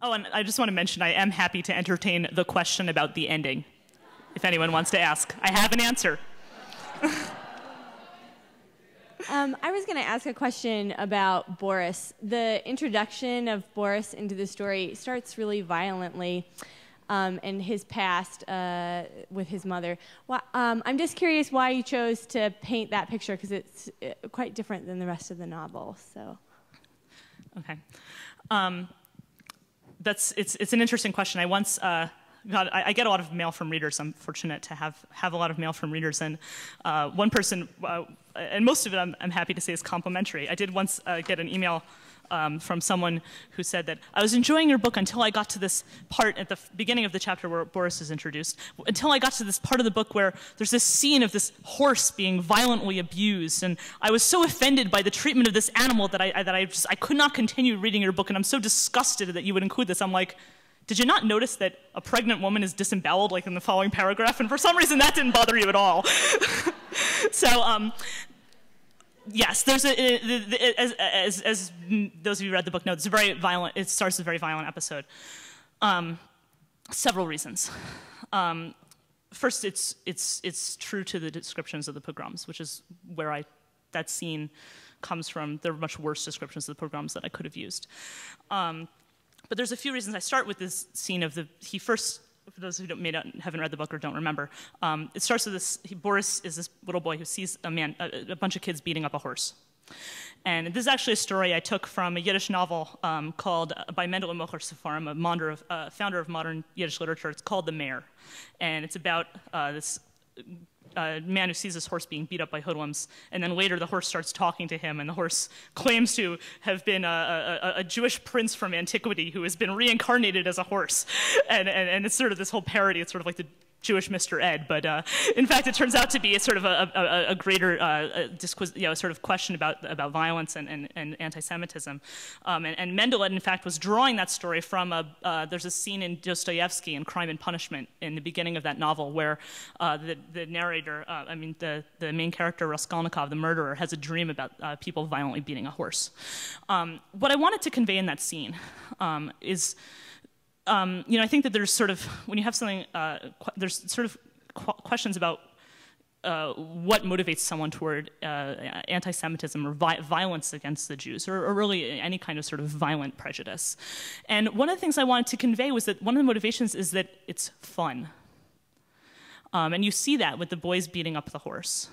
Oh, and I just want to mention I am happy to entertain the question about the ending, if anyone wants to ask. I have an answer. I was going to ask a question about Boris. The introduction of Boris into the story starts really violently, and his past with his mother. Well, I'm just curious why you chose to paint that picture, because it's quite different than the rest of the novel. So, okay, it's an interesting question. I once I get a lot of mail from readers. I'm fortunate to have a lot of mail from readers, and one person, and most of it I'm happy to say is complimentary. I did once get an email from someone who said that I was enjoying your book until I got to this part at the beginning of the chapter where Boris is introduced, until I got to this part of the book where there's this scene of this horse being violently abused, and I was so offended by the treatment of this animal that I could not continue reading your book, and I'm so disgusted that you would include this. I'm like, did you not notice that a pregnant woman is disemboweled, like in the following paragraph? And for some reason, that didn't bother you at all. So, yes, there's as those of you who read the book know, it's very violent. It starts with a very violent episode. Several reasons. First, it's true to the descriptions of the pogroms, which is where that scene comes from. There are much worse descriptions of the pogroms that I could have used. But there's a few reasons. I start with this scene of for those who haven't read the book or don't remember, it starts with this. Boris is this little boy who sees a bunch of kids beating up a horse. And this is actually a story I took from a Yiddish novel called, by Mendel Mocher Sefarim, a founder of modern Yiddish literature. It's called The Mare. And it's about this man who sees this horse being beat up by hoodlums, and then later the horse starts talking to him, and the horse claims to have been a Jewish prince from antiquity who has been reincarnated as a horse, and it's sort of this whole parody. It's sort of like the Jewish Mr. Ed, but in fact it turns out to be a sort of a greater sort of question about violence and anti-Semitism. And Mendel, in fact, was drawing that story from there's a scene in Dostoevsky in Crime and Punishment in the beginning of that novel where the narrator, the main character Raskolnikov, the murderer, has a dream about people violently beating a horse. What I wanted to convey in that scene is I think that there's sort of, when you have something, there's sort of questions about what motivates someone toward anti-Semitism or violence against the Jews, or really any kind of sort of violent prejudice. And one of the things I wanted to convey was that one of the motivations is that it's fun. And you see that with the boys beating up the horse.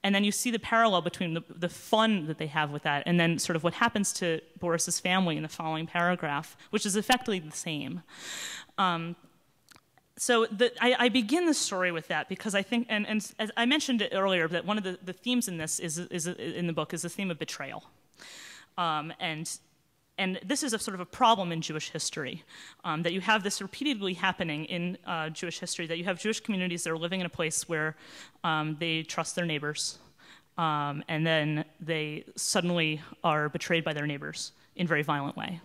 And then you see the parallel between the fun that they have with that and then sort of what happens to Boris's family in the following paragraph, which is effectively the same. So I begin the story with that because I think, and as I mentioned it earlier, that one of the themes in this is in the book is the theme of betrayal. And this is a sort of a problem in Jewish history, that you have this repeatedly happening in Jewish history, that you have Jewish communities that are living in a place where they trust their neighbors, and then they suddenly are betrayed by their neighbors in a very violent way.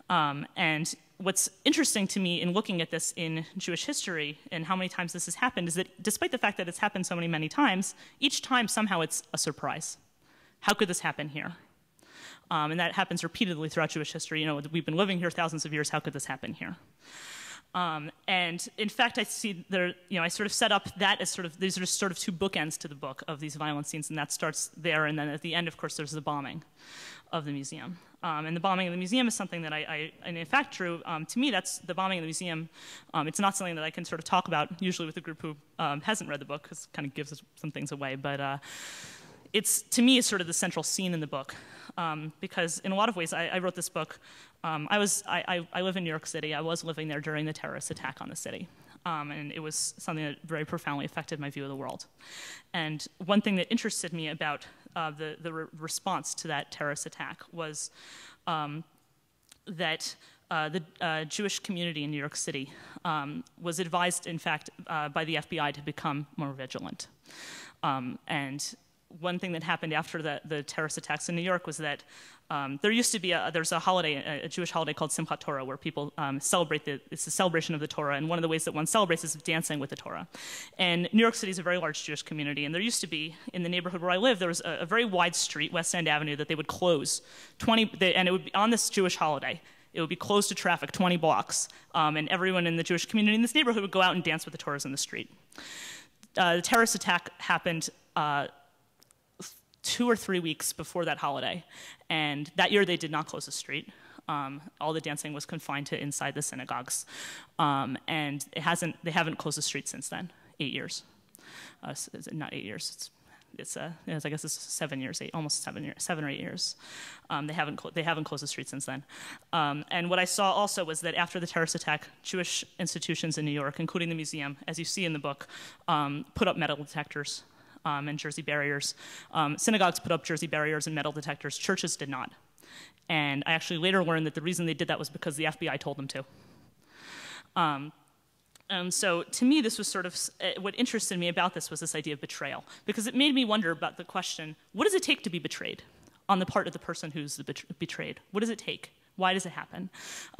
And what's interesting to me in looking at this in Jewish history and how many times this has happened is that despite the fact that it's happened so many times, each time somehow it's a surprise. How could this happen here? And that happens repeatedly throughout Jewish history. We've been living here thousands of years. How could this happen here? And in fact, I see there. I sort of set up that as sort of these are sort of two bookends to the book of these violent scenes, and that starts there. And then at the end, of course, there's the bombing of the museum. And the bombing of the museum is something that and in fact, Drew, to me, that's the bombing of the museum. It's not something that I can sort of talk about usually with a group who hasn't read the book, because it kind of gives us some things away. But to me, it's sort of the central scene in the book. Because in a lot of ways, I wrote this book. I live in New York City. I was living there during the terrorist attack on the city. And it was something that very profoundly affected my view of the world. And one thing that interested me about the response to that terrorist attack was that the Jewish community in New York City was advised, in fact, by the FBI to become more vigilant. And one thing that happened after the terrorist attacks in New York was that there used to be there's a holiday, a Jewish holiday called Simchat Torah, where people celebrate it's a celebration of the Torah, and one of the ways that one celebrates is dancing with the Torah. And New York City is a very large Jewish community, and there used to be, in the neighborhood where I live, there was a very wide street, West End Avenue, that they would close and it would be on this Jewish holiday. It would be closed to traffic 20 blocks, and everyone in the Jewish community in this neighborhood would go out and dance with the Torahs in the street. The terrorist attack happened 2 or 3 weeks before that holiday, and that year they did not close the street. All the dancing was confined to inside the synagogues, and they haven't closed the street since then. 8 years, not 8 years. I guess it's 7 years, almost 7 or 8 years. They haven't closed the street since then. And what I saw also was that after the terrorist attack, Jewish institutions in New York, including the museum, as you see in the book, put up metal detectors and jersey barriers. Synagogues put up jersey barriers and metal detectors. Churches did not. And I actually later learned that the reason they did that was because the FBI told them to. So to me, this was sort of, what interested me about this was this idea of betrayal, because it made me wonder about the question, what does it take to be betrayed on the part of the person who's betrayed? What does it take? Why does it happen?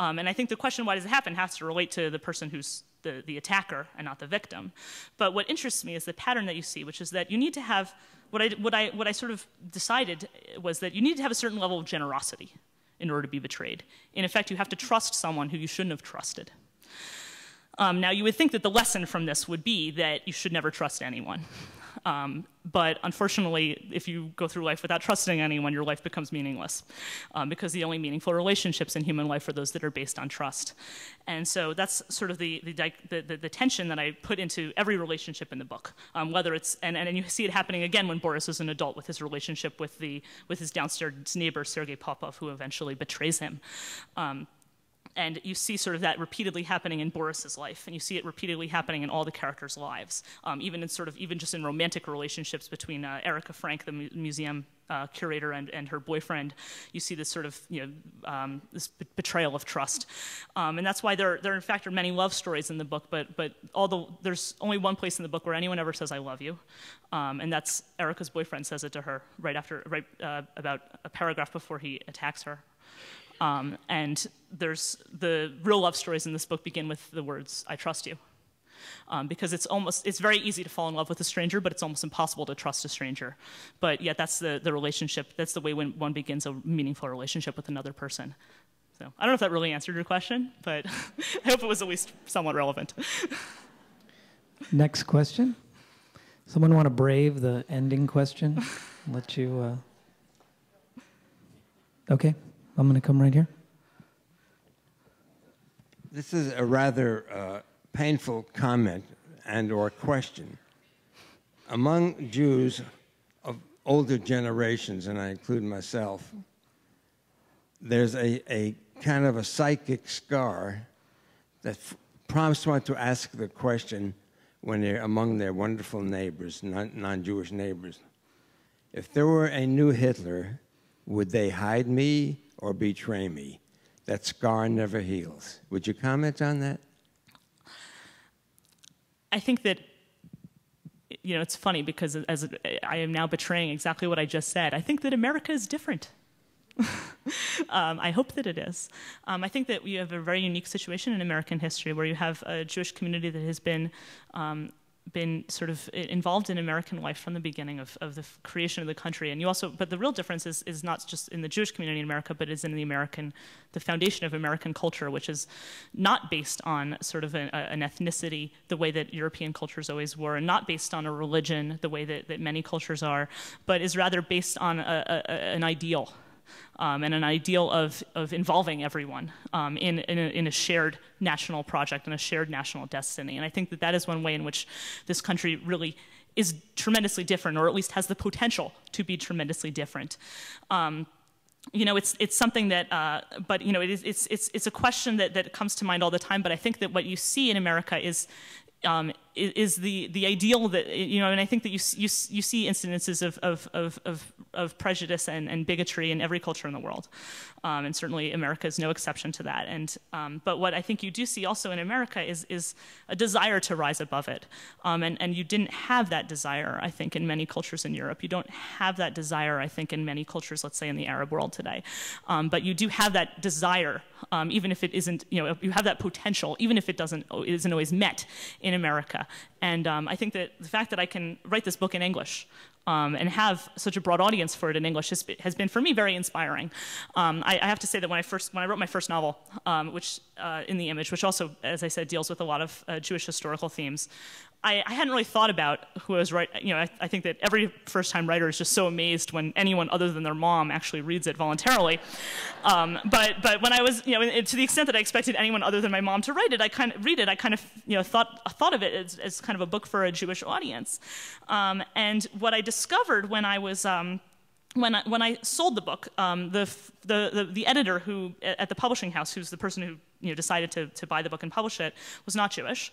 And I think the question, why does it happen, has to relate to the person who's the attacker and not the victim. But what interests me is the pattern that you see, which is that you need to have, what I sort of decided was that you need to have a certain level of generosity in order to be betrayed. In effect, you have to trust someone who you shouldn't have trusted. Now, you would think that the lesson from this would be that you should never trust anyone. But unfortunately, if you go through life without trusting anyone, your life becomes meaningless, because the only meaningful relationships in human life are those that are based on trust. And so that's sort of the tension that I put into every relationship in the book, whether it's, and you see it happening again when Boris is an adult with his relationship with his downstairs neighbor, Sergei Popov, who eventually betrays him. And you see sort of that repeatedly happening in Boris's life, and you see it repeatedly happening in all the characters' lives, even just in romantic relationships between Erica Frank, the museum curator, and her boyfriend. You see this sort of this betrayal of trust, and that's why there in fact are many love stories in the book. But there's only one place in the book where anyone ever says "I love you," and that's Erica's boyfriend says it to her about a paragraph before he attacks her. And there's the real love stories in this book begin with the words, "I trust you." Because it's very easy to fall in love with a stranger, but it's almost impossible to trust a stranger. But yet that's the relationship, that's the way when one begins a meaningful relationship with another person. So I don't know if that really answered your question, but I hope it was at least somewhat relevant. Next question. Someone want to brave the ending question? Let you, okay. I'm going to come right here. This is a rather painful comment and or question. Among Jews of older generations, and I include myself, there's a kind of a psychic scar that prompts one to ask the question when they're among their wonderful neighbors, non-Jewish neighbors. If there were a new Hitler, would they hide me or betray me? That scar never heals. Would you comment on that? I think that, it's funny because as I am now betraying exactly what I just said. I think that America is different. I hope that it is. I think that we have a very unique situation in American history where you have a Jewish community that has been sort of involved in American life from the beginning of the creation of the country. And but the real difference is not just in the Jewish community in America, but is in the foundation of American culture, which is not based on sort of an ethnicity the way that European cultures always were, and not based on a religion the way that many cultures are, but is rather based on an ideal. And an ideal of involving everyone in a shared national project and a shared national destiny. And I think that is one way in which this country really is tremendously different, or at least has the potential to be tremendously different. It's something that, but it's a question that comes to mind all the time. But I think that what you see in America is the ideal that, and I think that you see incidences of prejudice and bigotry in every culture in the world, and certainly America is no exception to that. And but what I think you do see also in America is a desire to rise above it, and you didn't have that desire, I think, in many cultures in Europe. You don't have that desire, I think, in many cultures, let's say, in the Arab world today. But you do have that desire, even if it isn't, you have that potential, even if it isn't always met in America. And I think that the fact that I can write this book in English and have such a broad audience for it in English has been for me very inspiring. I have to say that when I wrote my first novel, which In the Image, which also, as I said, deals with a lot of Jewish historical themes, I hadn't really thought about who I was writing. I think that every first-time writer is just so amazed when anyone other than their mom actually reads it voluntarily. But when I was, to the extent that I expected anyone other than my mom to read it, I kind of thought of it as kind of a book for a Jewish audience. And what I discovered when I was when I sold the book, the editor who at the publishing house, who's the person who decided to buy the book and publish it, was not Jewish.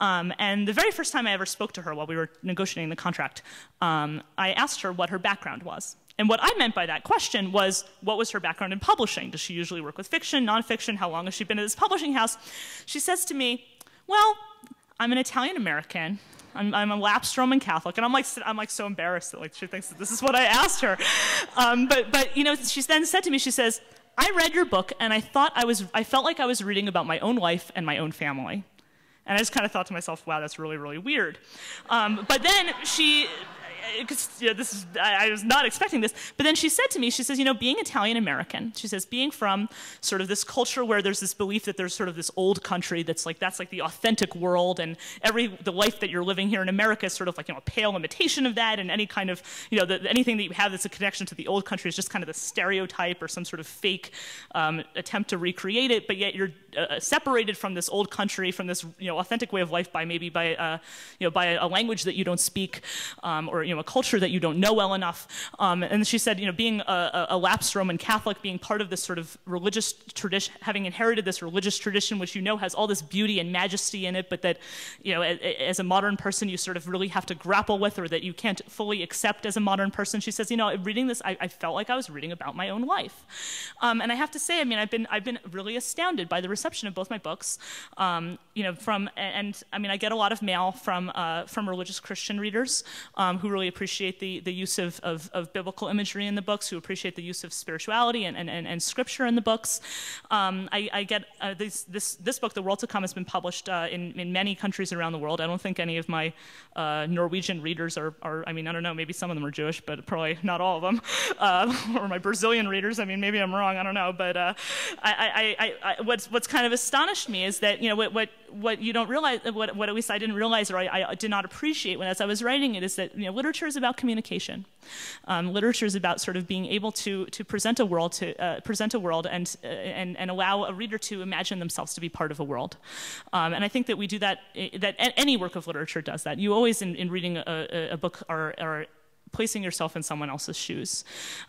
And the very first time I ever spoke to her while we were negotiating the contract, I asked her what her background was. And what I meant by that question was, what was her background in publishing? Does she usually work with fiction, nonfiction? How long has she been at this publishing house? She says to me, well, I'm an Italian American. I'm a lapsed Roman Catholic, and I'm like so embarrassed that she thinks that this is what I asked her. But she then said to me, she says, I read your book and I felt like I was reading about my own life and my own family. And I just kind of thought to myself, wow, that's really, really weird. But then I was not expecting this, but then she said to me, she says, being Italian American, she says, being from sort of this culture where there's this belief that there's sort of this old country that's like the authentic world, and the life that you're living here in America is sort of like a pale imitation of that, and any kind of anything that you have that's a connection to the old country is just kind of the stereotype or some sort of fake attempt to recreate it, but yet you're separated from this old country, from this authentic way of life by a language that you don't speak, or a culture that you don't know well enough. And she said, being a lapsed Roman Catholic, being part of this sort of religious tradition, having inherited this religious tradition, which has all this beauty and majesty in it, but that as a modern person you sort of really have to grapple with, or that you can't fully accept as a modern person. She says, reading this, I felt like I was reading about my own life. And I have to say, I've been really astounded by the reception of both my books. I get a lot of mail from religious Christian readers who really appreciate the use of biblical imagery in the books, who appreciate the use of spirituality and scripture in the books. I get this book, The World to Come, has been published in many countries around the world. I don't think any of my Norwegian readers are I don't know, maybe some of them are Jewish, but probably not all of them. Or my Brazilian readers, maybe I'm wrong, I don't know. But what's kind of astonished me is that what you don't realize, what at least I didn't realize, or I did not appreciate as I was writing it, is that literature is about communication. Literature is about sort of being able to present a world and allow a reader to imagine themselves to be part of a world. And I think that we do that. That any work of literature does that. You always, in reading a book, are placing yourself in someone else's shoes.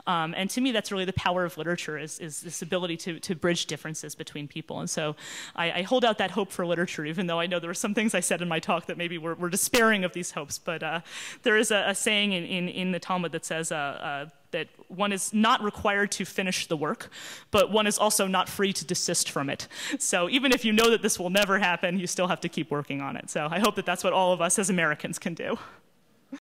And to me, that's really the power of literature, is this ability to bridge differences between people. And so I hold out that hope for literature, even though I know there were some things I said in my talk that maybe were despairing of these hopes. But there is a saying in the Talmud that says that one is not required to finish the work, but one is also not free to desist from it. So even if you know that this will never happen, you still have to keep working on it. So I hope that that's what all of us as Americans can do.